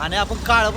आणि आपण काळ.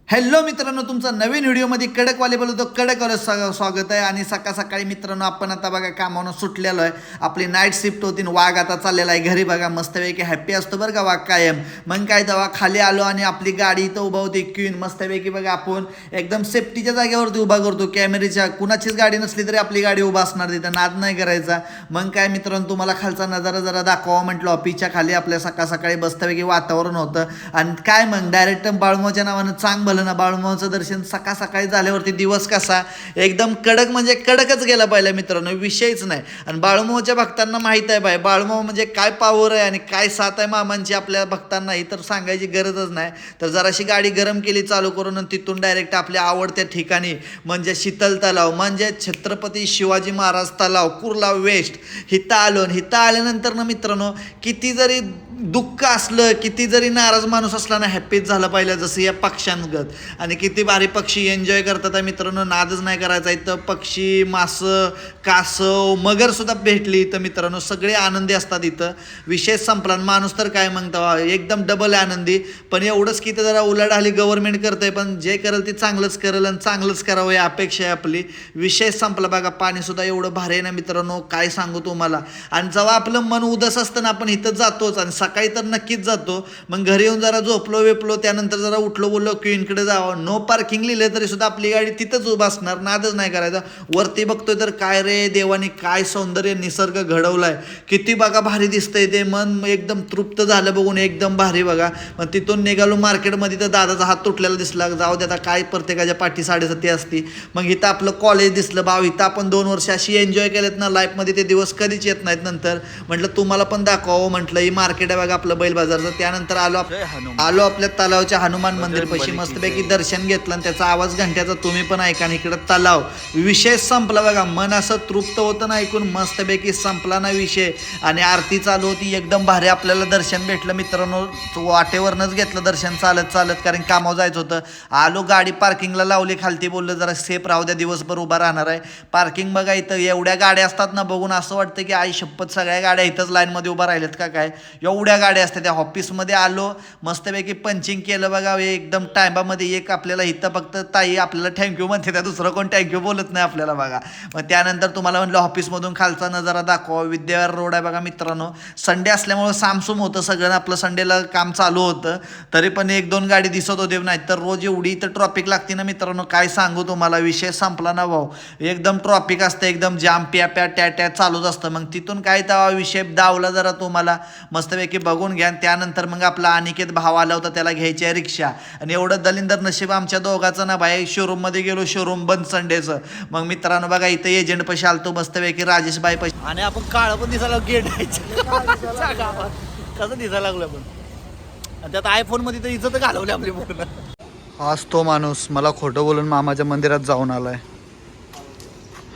हॅलो मित्रांनो, तुमचं नवीन व्हिडिओमध्ये कडकवाले बोलतो. कडकवाले स्वागत आहे. आणि सकाळ सकाळी मित्रांनो आपण आता बघा कामावरून सुटलेलो आहे. आपली नाईट शिफ्ट होती. वाघ आता चाललेला आहे घरी. बघा मस्तपैकी हॅप्पी असतो बरं का वाघ कायम. मग काय तेव्हा खाली आलो आणि आपली गाडी इथं उभा होती क्वीन मस्तपैकी. बघा आपण एकदम सेफ्टीच्या जागेवरती उभा करतो. कॅमेरेच्या कुणाचीच गाडी नसली तरी आपली गाडी उभा असणार तिथं, नाद नाही करायचा. मग काय मित्रांनो, तुम्हाला खालचा नजारा जरा दाखवा म्हटलं. ऑफिसच्या खाली आपल्या सकाळ सकाळी मस्तपैकी वातावरण होतं. आणि काय मग डायरेक्ट बाळूमाच्या नावानं चांग ना बाळूमाचं दर्शन सकाळ सकाळी झाल्यावरती दिवस कसा एकदम कडक म्हणजे कडकच गेला पाहिजे मित्रांनो, विषयच नाही. आणि बाळूमाच्या भक्तांना माहीत आहे बाय बाळूमाव म्हणजे काय पावर आहे आणि काय साथ आहे मामांची आपल्या भक्तांना, ही तर सांगायची गरजच नाही. तर जराशी गाडी गरम केली चालू करून आणि तिथून डायरेक्ट आपल्या आवडत्या ठिकाणी म्हणजे शीतल तलाव म्हणजे छत्रपती शिवाजी महाराज तलाव कुर्ला वेस्ट हिथं आलो. हिथं आल्यानंतर ना मित्रांनो, किती जरी दुःख असलं, किती जरी नाराज माणूस असला ना, हॅप्पीच झालं पाहिजे जसं या पक्ष्यांगत. आणि किती भारी पक्षी एन्जॉय करतात मित्रांनो, नादच नाही करायचा. इथं पक्षी, मासं, कासव, मगर सुद्धा भेटली इथं मित्रांनो, सगळे आनंदी असतात इथं. विषय संपला. माणूस तर काय म्हणतो एकदम डबल आनंदी. पण एवढंच की इथं जरा उलाढाली गव्हर्नमेंट करतंय, पण जे करेल ते चांगलंच करेल आणि चांगलंच करावं ही अपेक्षा आहे आपली. विषय संपला. बघा पाणी सुद्धा एवढं भारी आहे ना मित्रांनो, काय सांगू तुम्हाला. आणि जेव्हा आपलं मन उदास असतं ना, आपण इथं जातोच. आणि सकाळी तर नक्कीच जातो. मग घरी येऊन जरा झोपलो वेपलो, त्यानंतर जरा उठलो बोललो क्वीनकडे जावं. नो पार्किंग लिहिलं तरी सुद्धा आपली गाडी तिथंच उभा असणार, नादच नाही करायचा. वरती बघतोय तर काय रे देवाने काय सौंदर्य निसर्ग घडवलाय, किती बघा भारी दिसतंय ते. मन एकदम तृप्त झालं बघून, एकदम भारी बघा. मग तिथून निघालो मार्केटमध्ये, तर दादाचा हात तुटलेला दिसला. जाऊ दे आता, काय प्रत्येकाच्या पाठी 7.5 असती. मग इथं आपलं कॉलेज दिसलं. भाऊ इथं आपण 2 वर्ष अशी एन्जॉय केलेत ना लाईफमध्ये, ते दिवस कधीच येत नाहीत नंतर. म्हटलं तुम्हाला पण दाखवावं म्हटलं. ही मार्केट आहे बघा आपलं बैल बाजारचं. त्यानंतर आलो आपल्या तलावच्या हनुमान मंदिर पैशी मस्तपैकी दर्शन घेतलं. आणि त्याचा आवाज घंट्याचा तुम्ही पण ऐका. इकडं तलाव, विषय संपला बघा. मन असं तृप्त होतं ना ऐकून, मस्तपैकी संपला ना विषय. आणि आरती चालू होती एकदम भारी. आपल्याला दर्शन भेटलं मित्रांनो, वाटेवरनंच घेतलं दर्शन चालत चालत, कारण कामावर जायचं होतं. आलो गाडी पार्किंगला लावली खालती, बोललं जरा सेफ राहू द्या, दिवसभर उभा राहणार आहे. पार्किंग बघा इथं एवढ्या गाड्या असतात ना, बघून असं वाटतं की आई शपथ सगळ्या गाड्या इथंच लाईनमध्ये उभा राहिल्यात का काय, एवढ्या गाड्या असतात. त्या ऑफिसमध्ये आलो मस्तपैकी पंचिंग केलं बघा एकदम टायमामध्ये. एक आपल्याला इथं फक्त ताई आपल्याला थँक्यू म्हणते, त्या दुसरं कोण थँक्यू बोलत नाही आपल्याला बघा. मग त्यानंतर तुम्हाला म्हटलं ऑफिसमधून खालचा नजारा दाखवा. विद्याविहार रोड आहे बघा मित्रांनो. संडे असल्यामुळं सामसूम होतं सगळं, आपलं संडेला काम चालू होतं. तरी पण 1-2 गाडी दिसत होते, नाही तर रोज एवढी इथं ट्रॉफिक लागते ना मित्रांनो, काय सांगू तुम्हाला. विषय संपला ना भाऊ. एकदम ट्रॉफिक असतं, एकदम जाम प्या प्या ट्या ट्या चालूच असतं. मग तिथून काय तेव्हा विषय दावला जरा तुम्हाला मस्तपैकी बघून घ्या. त्यानंतर मग आपला अनिकेत भाव आला होता, त्याला घ्यायची आहे रिक्षा. आणि एवढं दलिंदर नशीब आमच्या दोघाचं ना भाई. शोरूममध्ये गेलो, शोरूम बंद संडेचं. मग मित्रांनो बघा इथं एजंट पैसे आलतो मस्तपैकी, राजेश बाई पैसे. आणि आपण काळं पण दिसायला गेट कसं दिसायला लागलं पण. आणि त्यात आयफोनमध्ये तर इज्जत घालवली आपली पूर्ण. हाच तो माणूस मला खोटं बोलून मामाच्या मंदिरात जाऊन आलाय.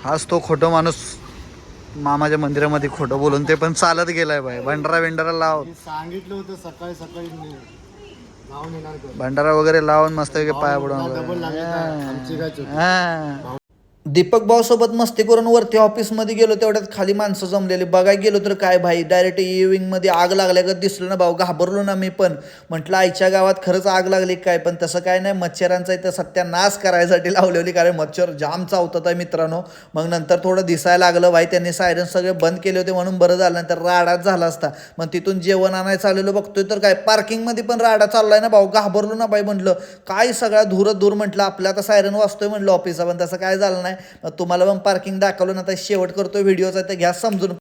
हाच तो खोटं माणूस मामाच्या मंदिरामध्ये खोटं बोलून ते पण चालत गेलाय बाय. भंडारा लाव, सांगितलं होतं सकाळी सकाळी भंडारा वगैरे लावून मस्त पाया पडून. दीपक भाऊ सोबत मस्ती करून वरती ऑफिसमध्ये गेलो, तेवढ्यात खाली माणसं जमलेली बघायला गेलो तर काय भाई डायरेक्ट मध्ये आग लागल्यागत दिसलं ना भाऊ. घाबरलो ना मी पण, म्हटलं आईच्या गावात खरंच आग लागली काय. पण तसं काय नाही, मच्छरांचा इथं सत्यानाश करायसाठी लावलेली, कारण मच्छर जाम चावतात आहे मित्रांनो. मग नंतर थोडं दिसायला लागलं भाई, त्यांनी सायरन सगळे बंद केले होते म्हणून बरं झालं, नंतर राडाच झाला असता. मग तिथून जेवण आणायला चाललेलो, बघतोय तर काय पार्किंगमध्ये पण राडा चाललाय ना भाऊ. घाबरलो ना भाई, म्हटलं काय सगळ्या दूर म्हटलं आपल्या आता सायरन वाजतोय म्हटलं ऑफिसचा, पण तसं काय झालं नाही. तुम्हाला पण पार्किंग दाखवलं ना, तर शेवट करतो व्हिडिओचा, तर घ्या समजून.